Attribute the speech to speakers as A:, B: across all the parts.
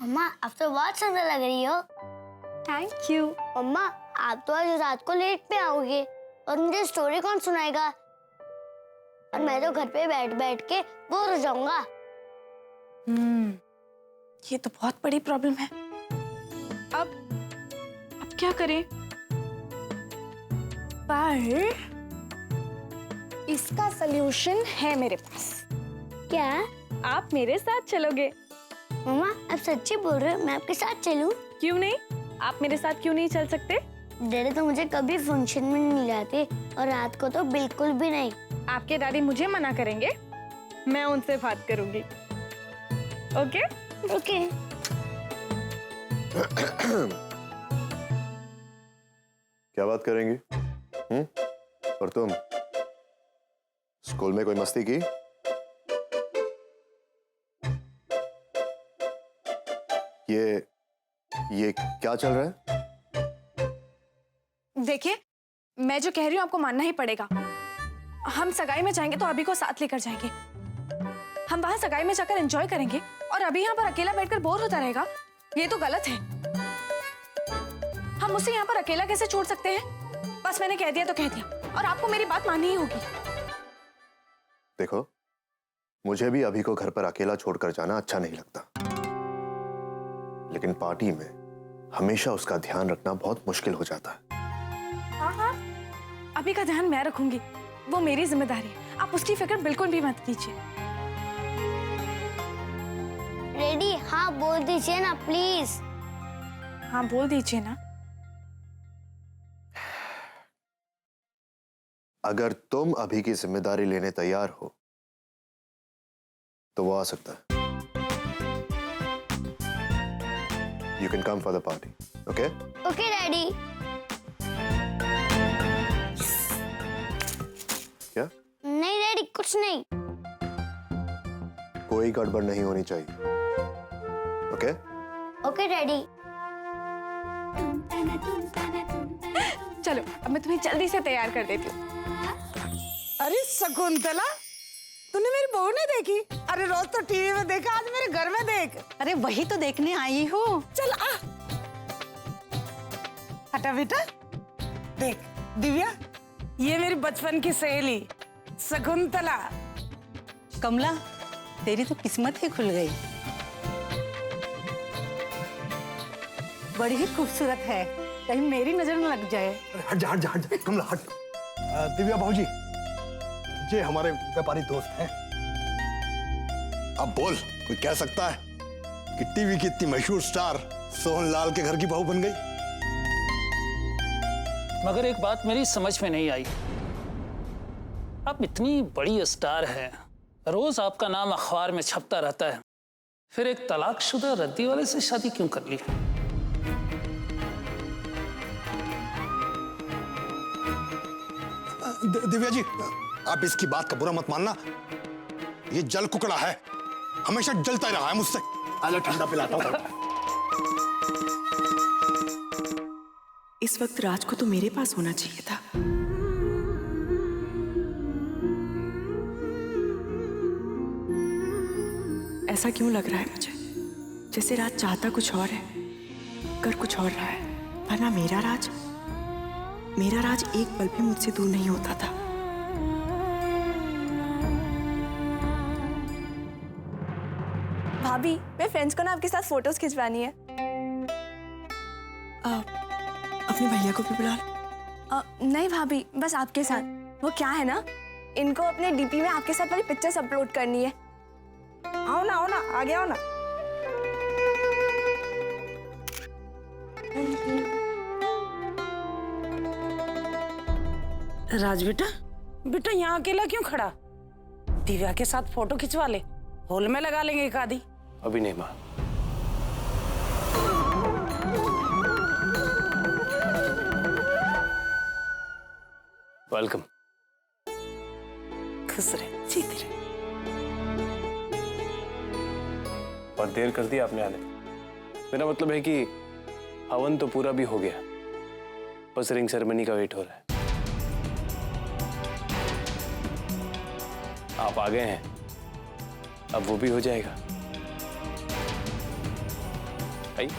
A: मम्मा आप तो बहुत सुंदर लग रही हो।
B: Thank you.
A: मम्मा आप तो आज रात को लेट पे आओगे और मुझे स्टोरी कौन सुनाएगा? और मैं तो घर पे बैठ बैठ के बोर हो जाऊंगा।
B: ये तो बहुत बड़ी प्रॉब्लम है। अब क्या करें? पर इसका सलूशन है मेरे पास।
A: क्या?
B: आप मेरे साथ चलोगे?
A: मम्मा आप सच्ची बोल रहे हो? मैं आपके साथ चलूं?
B: क्यों नहीं? आप मेरे साथ क्यों नहीं चल सकते?
A: डैडी तो मुझे कभी फंक्शन में नहीं लाते और रात को तो बिल्कुल भी नहीं।
B: आपके डैडी मुझे मना करेंगे, मैं उनसे बात करूंगी। ओके?
A: ओके।
C: क्या बात करेंगी? और तुम स्कूल में कोई मस्ती की? ये क्या चल रहा है?
B: देखिए, मैं जो कह रही हूँ आपको मानना ही पड़ेगा। हम सगाई में जाएंगे तो अभी को साथ लेकर जाएंगे। हम वहां सगाई में जाकर एंजॉय करेंगे और अभी यहाँ पर अकेला बैठकर बोर होता रहेगा। ये तो गलत है। हम उसे यहाँ पर अकेला कैसे छोड़ सकते हैं? बस मैंने कह दिया तो कह दिया और आपको मेरी बात माननी ही होगी।
C: देखो, मुझे भी अभी को घर पर अकेला छोड़कर जाना अच्छा नहीं लगता, लेकिन पार्टी में हमेशा उसका ध्यान रखना बहुत मुश्किल हो जाता है।
B: हाँ, अभी का ध्यान मैं रखूंगी, वो मेरी जिम्मेदारी है। आप उसकी फिक्र बिल्कुल भी मत कीजिए।
A: रेडी? हाँ बोल दीजिए ना प्लीज।
B: हाँ बोल दीजिए ना।
C: अगर तुम अभी की जिम्मेदारी लेने तैयार हो तो वो आ सकता है। You can come for the party, okay?
A: Okay daddy.
C: क्या?
A: नहीं डैडी कुछ नहीं।
C: कोई गड़बड़ नहीं होनी चाहिए, ओके?
A: Okay daddy.
B: चलो अब मैं तुम्हें जल्दी से तैयार कर देती हूँ।
D: अरे शकुंतला, तूने मेरी बहू नहीं देखी? अरे रोज तो टीवी में देखा, आज मेरे घर में देख।
E: अरे वही तो देखने आई हूँ।
D: चल आ, हटा बेटा। देख दिव्या, ये मेरी बचपन की सहेली शकुंतला।
E: कमला, तेरी तो किस्मत ही खुल गई। बड़ी ही खूबसूरत है, कहीं मेरी नजर न लग जाए।
F: हट जा कमला हट। दिव्या भाऊजी, ये हमारे व्यापारी दोस्त हैं।
G: अब बोल, कोई कह सकता है कि टीवी की इतनी मशहूर स्टार सोहनलाल के घर की बहू बन गई?
H: मगर एक बात मेरी समझ में नहीं आई। आप इतनी बड़ी स्टार हैं, रोज आपका नाम अखबार में छपता रहता है, फिर एक तलाकशुदा रद्दी वाले से शादी क्यों कर ली?
G: दिव्या जी, आप इसकी बात का बुरा मत मानना। ये जल कुकड़ा है, हमेशा जलता ही रहा है मुझसे।
F: आजा ठंडा पिलाता हूँ।
I: इस वक्त राज को तो मेरे पास होना चाहिए था। ऐसा क्यों लग रहा है मुझे, जैसे राज चाहता कुछ और है, कर कुछ और रहा है। वरना मेरा राज एक पल भी मुझसे दूर नहीं होता था।
B: भाभी, मैं फ्रेंड्स को ना आपके साथ फोटोज खिंचवानी है।
I: अपने भैया को भी बुला लो।
B: नहीं भाभी, बस आपके साथ। वो क्या है ना, इनको अपने डीपी में आपके साथ वाली पिक्चर्स अपलोड करनी है।
D: आओ ना आगे आओ ना। राज बेटा यहाँ अकेला क्यों खड़ा? दिव्या के साथ फोटो खिंचवा ले, हॉल में लगा लेंगे एक आधी।
J: अभी नहीं माँ। वेलकम।
D: खुश रहे, जीते रहे।
J: और देर कर दी आपने आने। मेरा मतलब है कि हवन तो पूरा भी हो गया, बस रिंग सेरेमनी का वेट हो रहा है। आप आ गए हैं, अब वो भी हो जाएगा। आइए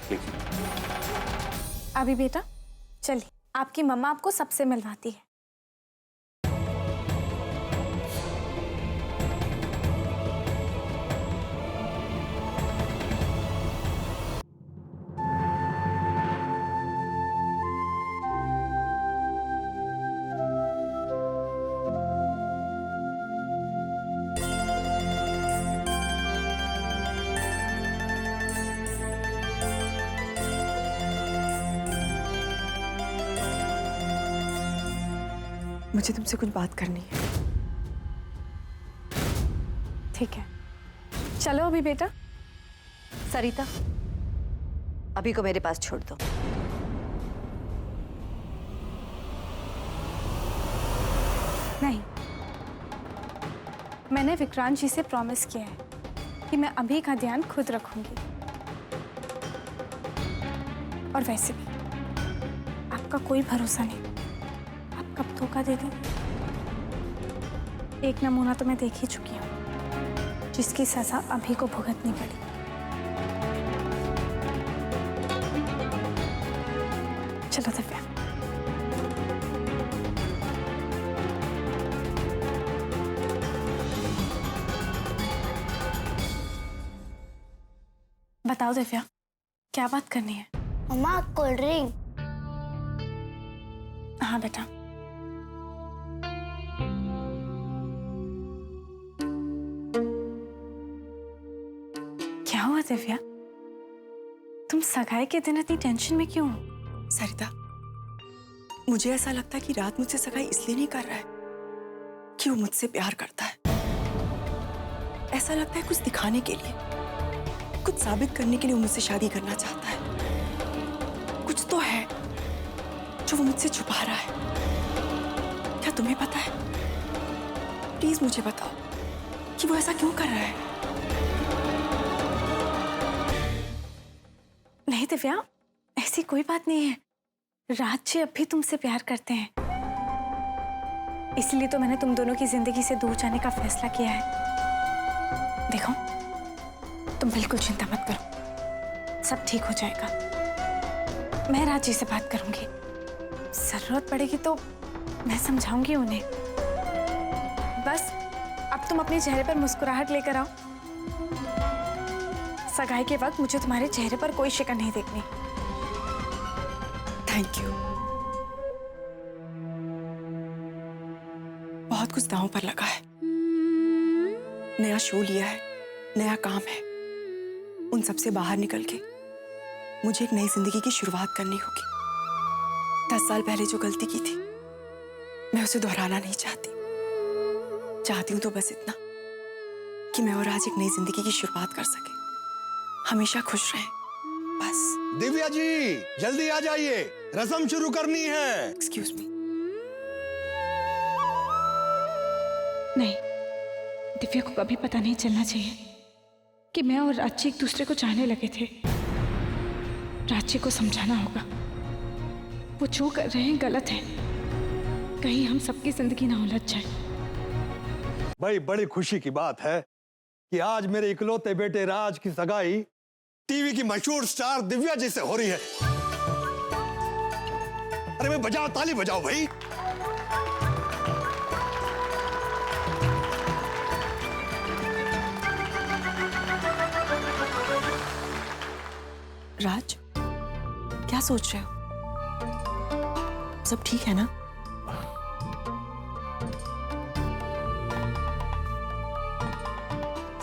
J: प्लीज।
B: अभी बेटा चलिए, आपकी मम्मा आपको सबसे मिलवाती है।
I: मुझे तुमसे कुछ बात करनी है।
B: ठीक है, चलो अभी बेटा।
E: सरिता, अभी को मेरे पास छोड़ दो।
B: नहीं, मैंने विक्रांत जी से प्रॉमिस किया है कि मैं अभी का ध्यान खुद रखूंगी। और वैसे भी आपका कोई भरोसा नहीं, आप कब धोखा दे दें। एक नमूना तो मैं देख ही चुकी हूँ, जिसकी सजा अभी को भुगतनी पड़ी। चलो दिव्या। बताओ दिव्या, क्या बात करनी है?
A: मम्मा कोल्ड ड्रिंक।
B: हाँ बेटा। क्या हुआ दिव्या, तुम सगाई के दिन इतनी टेंशन में क्यों हो?
I: सरिता, मुझे ऐसा लगता है कि रात मुझसे सगाई इसलिए नहीं कर रहा है कि वो मुझसे प्यार करता है। ऐसा लगता है कुछ दिखाने के लिए, कुछ साबित करने के लिए वो मुझसे शादी करना चाहता है। कुछ तो है जो वो मुझसे छुपा रहा है। क्या तुम्हें पता है? प्लीज मुझे बताओ कि वो ऐसा क्यों कर रहा है।
B: नहीं दिव्या, ऐसी कोई बात नहीं है। राज जी अब भी तुमसे प्यार करते हैं, इसलिए तो मैंने तुम दोनों की जिंदगी से दूर जाने का फैसला किया है। देखो, तुम बिल्कुल चिंता मत करो, सब ठीक हो जाएगा। मैं राज जी से बात करूंगी, जरूरत पड़ेगी तो मैं समझाऊंगी उन्हें। बस अब तुम अपने चेहरे पर मुस्कुराहट लेकर आओ। सगाई के वक्त मुझे तुम्हारे चेहरे पर कोई शिकन नहीं देखनी।
I: Thank you. बहुत कुछ दांव पर लगा है। नया शो लिया है, नया काम है। उन सब से बाहर निकल के मुझे एक नई जिंदगी की शुरुआत करनी होगी। 10 साल पहले जो गलती की थी, मैं उसे दोहराना नहीं चाहती। चाहती हूं तो बस इतना कि मैं और आज एक नई जिंदगी की शुरुआत कर सके, हमेशा खुश रहें, बस।
G: दिव्या जी, जल्दी आ जाइए, रस्म शुरू करनी है।
I: Excuse me.
B: नहीं, दिव्या को कभी पता नहीं चलना चाहिए कि मैं और राज जी एक दूसरे को चाहने लगे थे। राज जी को समझाना होगा, वो जो कर रहे हैं गलत है। कहीं हम सबकी जिंदगी ना उलझ जाए।
F: भाई, बड़ी खुशी की बात है कि आज मेरे इकलौते बेटे राज की सगाई
G: टीवी की मशहूर स्टार दिव्या जी से हो रही है। अरे भाई बजाओ, ताली बजाओ भाई।
I: राज, क्या सोच रहे हो? सब ठीक है ना?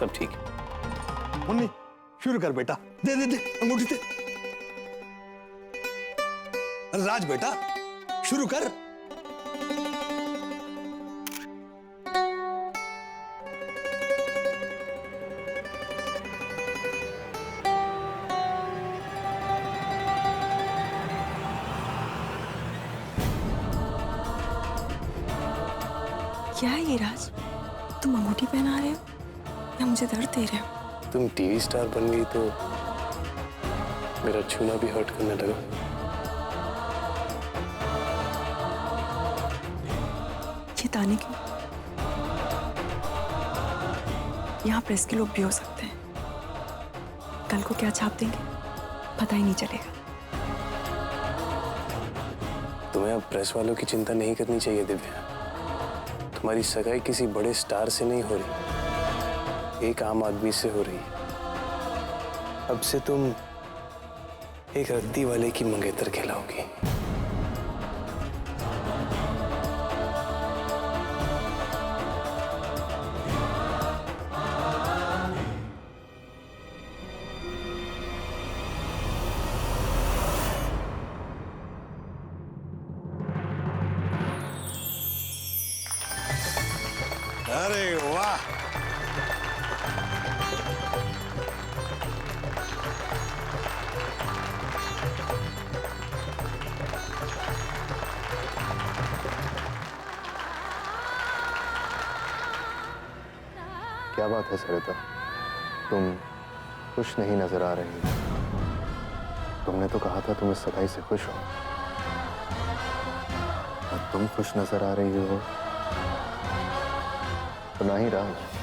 J: सब ठीक है।
F: मुन्नी, शुरू कर बेटा।
G: दे दे दे अंगूठी दे। अरे राज बेटा, शुरू कर।
I: क्या है ये राज? तुम अंगूठी पहना रहे हो या मुझे दर्द दे रहे हो?
J: तुम टीवी स्टार बन गई तो मेरा छूना भी हर्ट करने लगा।
I: ये ताने क्यों? यहाँ प्रेस के लोग भी हो सकते हैं। कल को क्या छाप देंगे? पता ही नहीं चलेगा।
J: तुम्हें अब प्रेस वालों की चिंता नहीं करनी चाहिए दिव्या। तुम्हारी सगाई किसी बड़े स्टार से नहीं हो रही, एक आम आदमी से हो रही है। अब से तुम एक रद्दी वाले की मंगेतर कहलाओगी।
G: अरे वाह,
C: क्या बात है सरिता, तुम खुश नहीं नजर आ रही। तुमने तो कहा था तुम इस सगाई से खुश हो, और तुम खुश नजर आ रही हो तो ना ही राज।